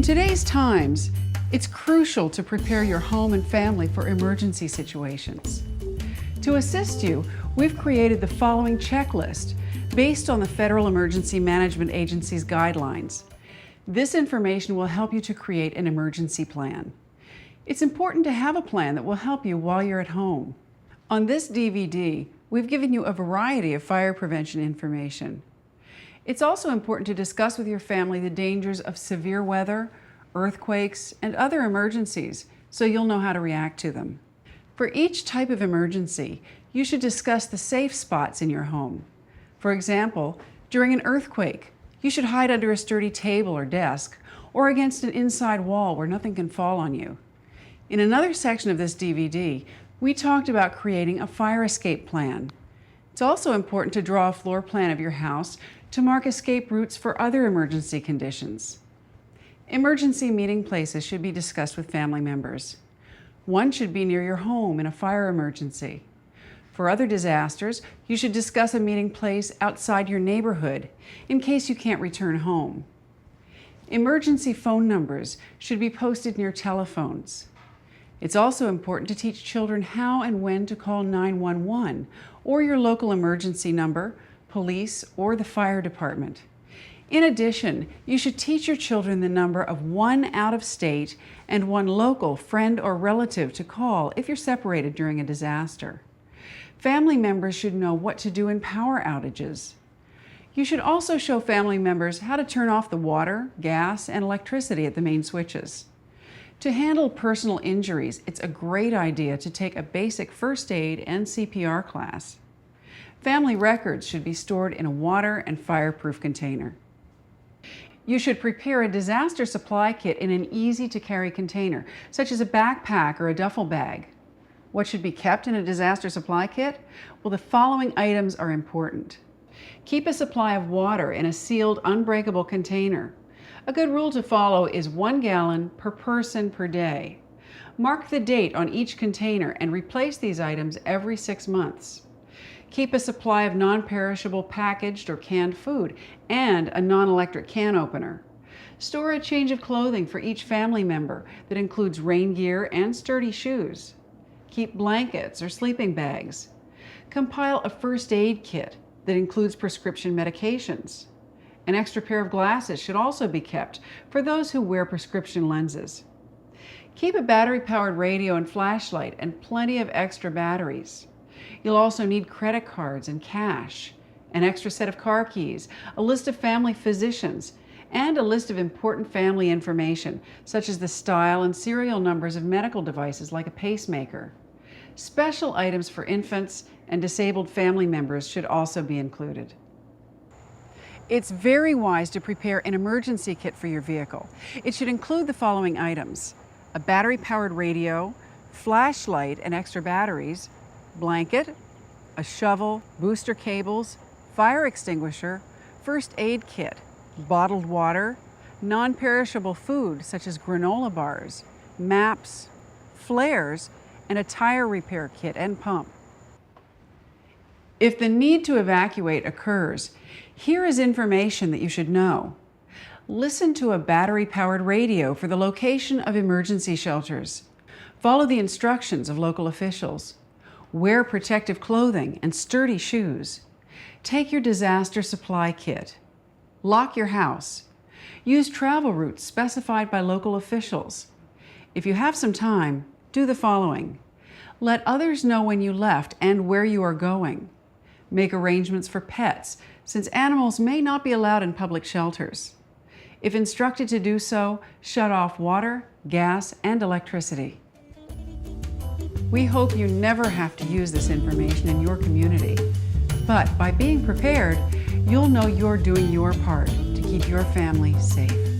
today's times, it's crucial to prepare your home and family for emergency situations. To assist you, we've created the following checklist based on the Federal Emergency Management Agency's guidelines. This information will help you to create an emergency plan. It's important to have a plan that will help you while you're at home. On this DVD, we've given you a variety of fire prevention information. It's also important to discuss with your family the dangers of severe weather, earthquakes, and other emergencies, so you'll know how to react to them. For each type of emergency, you should discuss the safe spots in your home. For example, during an earthquake, you should hide under a sturdy table or desk, or against an inside wall where nothing can fall on you. In another section of this DVD, we talked about creating a fire escape plan. It's also important to draw a floor plan of your house to mark escape routes for other emergency conditions. Emergency meeting places should be discussed with family members. One should be near your home in a fire emergency. For other disasters, you should discuss a meeting place outside your neighborhood in case you can't return home. Emergency phone numbers should be posted near telephones. It's also important to teach children how and when to call 911 or your local emergency number, police, or the fire department. In addition, you should teach your children the number of one out-of-state and one local friend or relative to call if you're separated during a disaster. Family members should know what to do in power outages. You should also show family members how to turn off the water, gas, and electricity at the main switches. To handle personal injuries, it's a great idea to take a basic first aid and CPR class. Family records should be stored in a water and fireproof container. You should prepare a disaster supply kit in an easy-to-carry container, such as a backpack or a duffel bag. What should be kept in a disaster supply kit? Well, the following items are important. Keep a supply of water in a sealed, unbreakable container. A good rule to follow is 1 gallon per person per day. Mark the date on each container and replace these items every 6 months. Keep a supply of non-perishable packaged or canned food and a non-electric can opener. Store a change of clothing for each family member that includes rain gear and sturdy shoes. Keep blankets or sleeping bags. Compile a first aid kit that includes prescription medications. An extra pair of glasses should also be kept for those who wear prescription lenses. Keep a battery-powered radio and flashlight and plenty of extra batteries. You'll also need credit cards and cash, an extra set of car keys, a list of family physicians, and a list of important family information, such as the style and serial numbers of medical devices like a pacemaker. Special items for infants and disabled family members should also be included. It's very wise to prepare an emergency kit for your vehicle. It should include the following items: a battery-powered radio, flashlight and extra batteries, blanket, a shovel, booster cables, fire extinguisher, first aid kit, bottled water, non-perishable food such as granola bars, maps, flares, and a tire repair kit and pump. If the need to evacuate occurs, here is information that you should know. Listen to a battery-powered radio for the location of emergency shelters. Follow the instructions of local officials. Wear protective clothing and sturdy shoes. Take your disaster supply kit. Lock your house. Use travel routes specified by local officials. If you have some time, do the following. Let others know when you left and where you are going. Make arrangements for pets, since animals may not be allowed in public shelters. If instructed to do so, shut off water, gas, and electricity. We hope you never have to use this information in your community, but by being prepared, you'll know you're doing your part to keep your family safe.